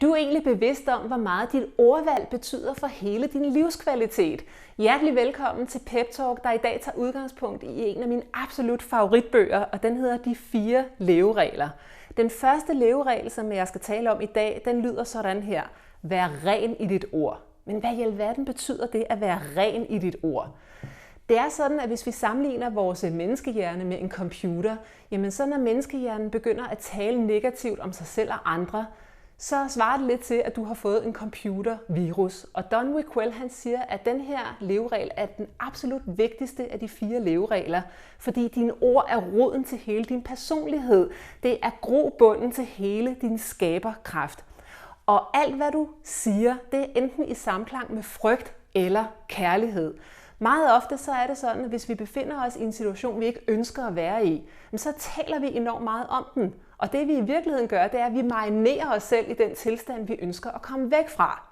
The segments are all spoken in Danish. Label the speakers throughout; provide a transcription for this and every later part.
Speaker 1: du egentlig bevidst om, hvor meget dit ordvalg betyder for hele din livskvalitet? Hjertelig velkommen til Pep Talk, der i dag tager udgangspunkt i en af mine absolut favoritbøger, og den hedder De 4 leveregler. Den første leveregel, som jeg skal tale om i dag, den lyder sådan her. Vær ren i dit ord. Men hvad i alverden betyder det at være ren i dit ord? Det er sådan, at hvis vi sammenligner vores menneskehjerne med en computer, jamen så når menneskehjernen begynder at tale negativt om sig selv og andre, så svarer det lidt til, at du har fået en computervirus. Og Don Wiquel, han siger, at den her leveregel er den absolut vigtigste af de 4 leveregler, fordi dine ord er roden til hele din personlighed. Det er grobunden til hele din skaberkraft. Og alt, hvad du siger, det er enten i samklang med frygt eller kærlighed. Meget ofte så er det sådan, at hvis vi befinder os i en situation, vi ikke ønsker at være i, så taler vi enormt meget om den. Og det vi i virkeligheden gør, det er, at vi marinerer os selv i den tilstand, vi ønsker at komme væk fra.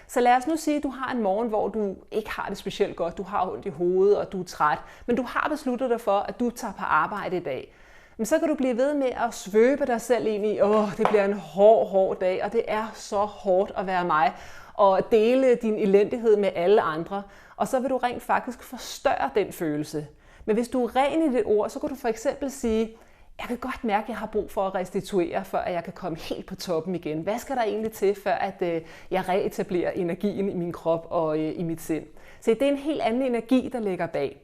Speaker 1: Så lad os nu sige, at du har en morgen, hvor du ikke har det specielt godt, du har ondt i hovedet, og du er træt, men du har besluttet dig for, at du tager på arbejde i dag. Men så kan du blive ved med at svøbe dig selv ind i, det bliver en hård dag, og det er så hårdt at være mig, og dele din elendighed med alle andre. Og så vil du rent faktisk forstørre den følelse. Men hvis du er ren i dit ord, så kan du for eksempel sige, jeg kan godt mærke, at jeg har brug for at restituere, før jeg kan komme helt på toppen igen. Hvad skal der egentlig til, før at jeg reetablerer energien i min krop og i mit sind? Så det er en helt anden energi, der ligger bag.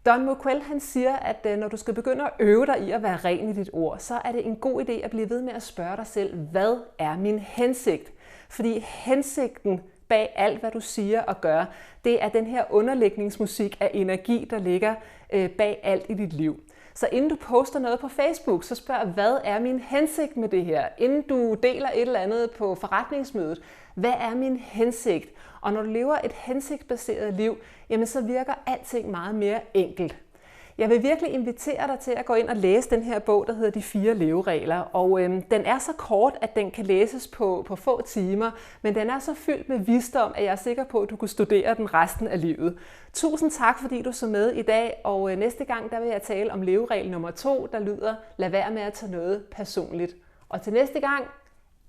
Speaker 1: Don Wiquel, han siger, at når du skal begynde at øve dig i at være ren i dit ord, så er det en god idé at blive ved med at spørge dig selv, hvad er min hensigt? Fordi hensigten bag alt, hvad du siger og gør, det er den her underlægningsmusik af energi, der ligger bag alt i dit liv. Så inden du poster noget på Facebook, så spørg, hvad er min hensigt med det her? Inden du deler et eller andet på forretningsmødet, hvad er min hensigt? Og når du lever et hensigtsbaseret liv, jamen så virker alting meget mere enkelt. Jeg vil virkelig invitere dig til at gå ind og læse den her bog, der hedder De 4 leveregler. Og den er så kort, at den kan læses på få timer, men den er så fyldt med visdom, at jeg er sikker på, at du kan studere den resten af livet. Tusind tak, fordi du så med i dag, og næste gang der vil jeg tale om leveregel nummer 2, der lyder, lad være med at tage noget personligt. Og til næste gang,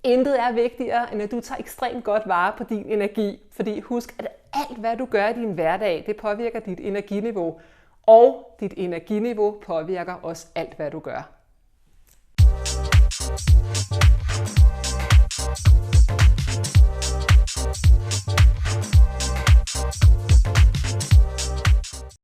Speaker 1: intet er vigtigere, end at du tager ekstremt godt vare på din energi, fordi husk, at alt, hvad du gør i din hverdag, det påvirker dit energiniveau. Og dit energiniveau påvirker også alt, hvad du gør.